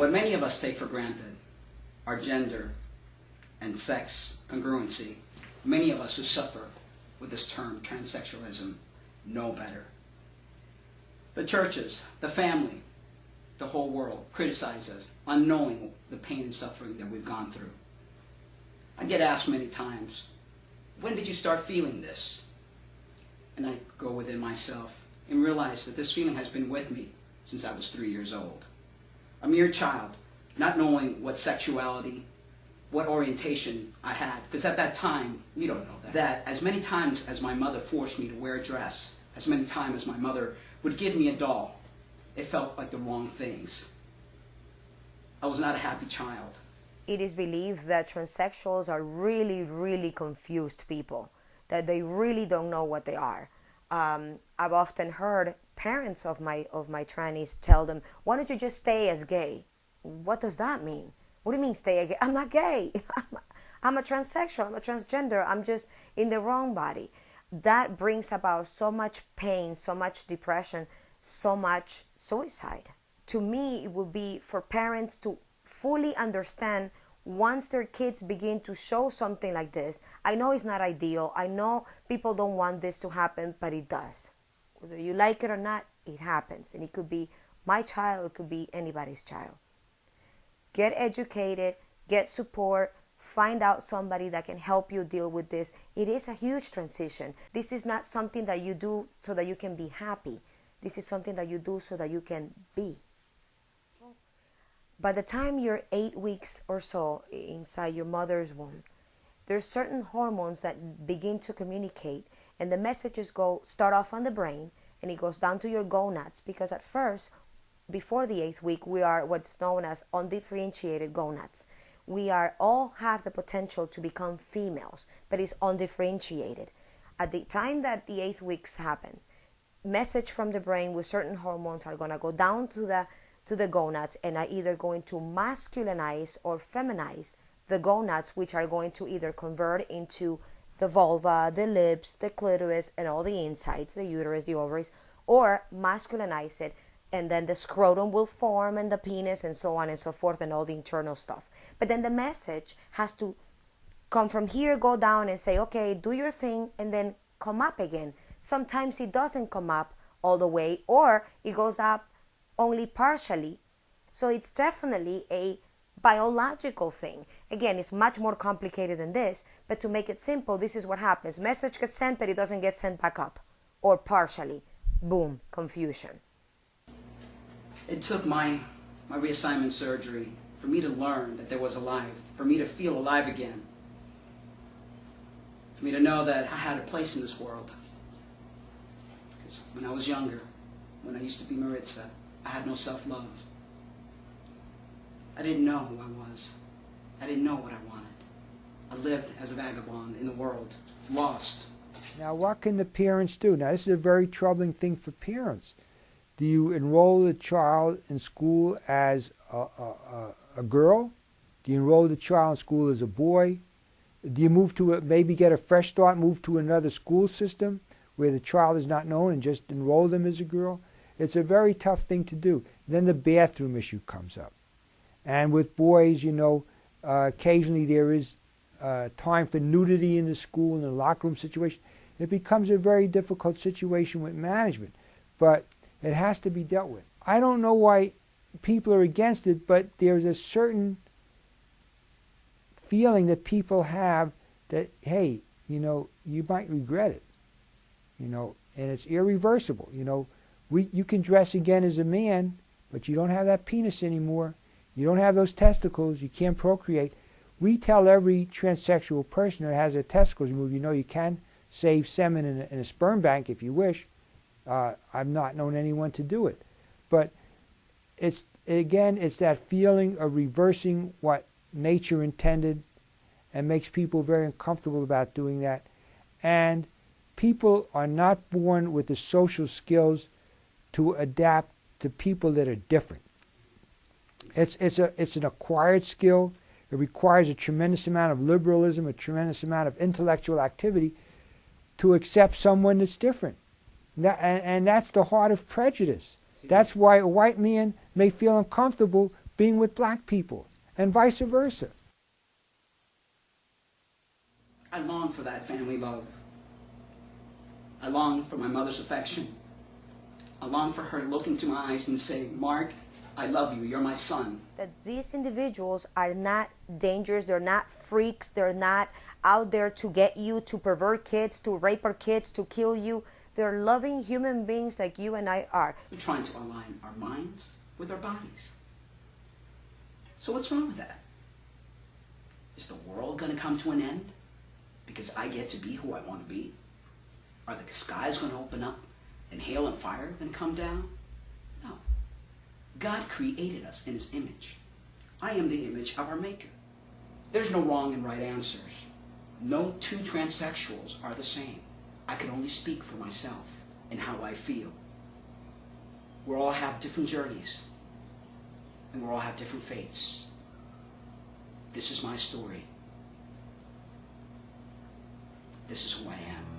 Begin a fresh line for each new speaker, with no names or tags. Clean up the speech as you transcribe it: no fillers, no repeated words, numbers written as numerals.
What many of us take for granted, our gender and sex congruency, many of us who suffer with this term, transsexualism, know better. The churches, the family, the whole world criticize us, unknowing the pain and suffering that we've gone through. I get asked many times, when did you start feeling this? And I go within myself and realize that this feeling has been with me since I was 3 years old. A mere child, not knowing what sexuality, what orientation I had, because at that time, we don't know that. That as many times as my mother forced me to wear a dress, as many times as my mother would give me a doll, it felt like the wrong things. I was not a happy child.
It is believed that transsexuals are really, really confused people, that they really don't know what they are. I've often heard parents of my trannies tell them, why don't you just stay as gay? What does that mean? What do you mean stay as gay? I'm not gay. I'm a transsexual. I'm a transgender. I'm just in the wrong body. That brings about so much pain, so much depression, so much suicide. To me, it would be for parents to fully understand once their kids begin to show something like this. I know it's not ideal. I know people don't want this to happen, but it does. Whether you like it or not, it happens. And it could be my child, it could be anybody's child. Get educated, get support, find out somebody that can help you deal with this. It is a huge transition. This is not something that you do so that you can be happy. This is something that you do so that you can be. By the time you're 8 weeks or so inside your mother's womb, there's certain hormones that begin to communicate, and the messages start off on the brain, and it goes down to your gonads, because at first, before the 8th week, we are what's known as undifferentiated gonads. We all have the potential to become females, but it's undifferentiated. At the time that the 8th weeks happen, message from the brain with certain hormones are going to go down to the gonads and are either going to masculinize or feminize the gonads, which are going to either convert into the vulva, the lips, the clitoris, and all the insides, the uterus, the ovaries, or masculinize it, and then the scrotum will form and the penis and so on and so forth and all the internal stuff. But then the message has to come from here, go down and say, okay, do your thing, and then come up again. Sometimes it doesn't come up all the way, or it goes up only partially. So it's definitely a biological thing. Again, it's much more complicated than this, but to make it simple, this is what happens. Message gets sent, but it doesn't get sent back up, or partially. Boom, confusion.
It took my reassignment surgery for me to learn that there was a life, for me to feel alive again, for me to know that I had a place in this world. Because when I was younger, when I used to be Maritza, I had no self-love. I didn't know who I was. I didn't know what I wanted. I lived as a vagabond in the world, lost.
Now what can the parents do? Now this is a very troubling thing for parents. Do you enroll the child in school as a girl? Do you enroll the child in school as a boy? Do you move to maybe get a fresh start, move to another school system where the child is not known and just enroll them as a girl? It's a very tough thing to do. Then the bathroom issue comes up. And with boys, you know, occasionally there is time for nudity in the school, in the locker room situation. It becomes a very difficult situation with management, but it has to be dealt with. I don't know why people are against it, but there's a certain feeling that people have that, hey, you know, you might regret it, you know, and it's irreversible. You know, you can dress again as a man, but you don't have that penis anymore. You don't have those testicles. You can't procreate. We tell every transsexual person that has their testicles removed, you know, you can save semen in a sperm bank if you wish. I've not known anyone to do it. But it's, again, it's that feeling of reversing what nature intended, and makes people very uncomfortable about doing that. And people are not born with the social skills to adapt to people that are different. It's an acquired skill. It requires a tremendous amount of liberalism, a tremendous amount of intellectual activity to accept someone that's different. And that's the heart of prejudice. That's why a white man may feel uncomfortable being with black people, and vice versa.
I long for that family love. I long for my mother's affection. I long for her to look into my eyes and say, Mark, I love you, you're my son.
That these individuals are not dangerous, they're not freaks, they're not out there to get you, to pervert kids, to rape our kids, to kill you. They're loving human beings like you and I are.
We're trying to align our minds with our bodies. So what's wrong with that? Is the world going to come to an end because I get to be who I want to be? Are the skies going to open up and hail and fire going to come down? No. God created us in his image. I am the image of our Maker. There's no wrong and right answers. No two transsexuals are the same. I can only speak for myself and how I feel. We all have different journeys, and we all have different fates. This is my story. This is who I am.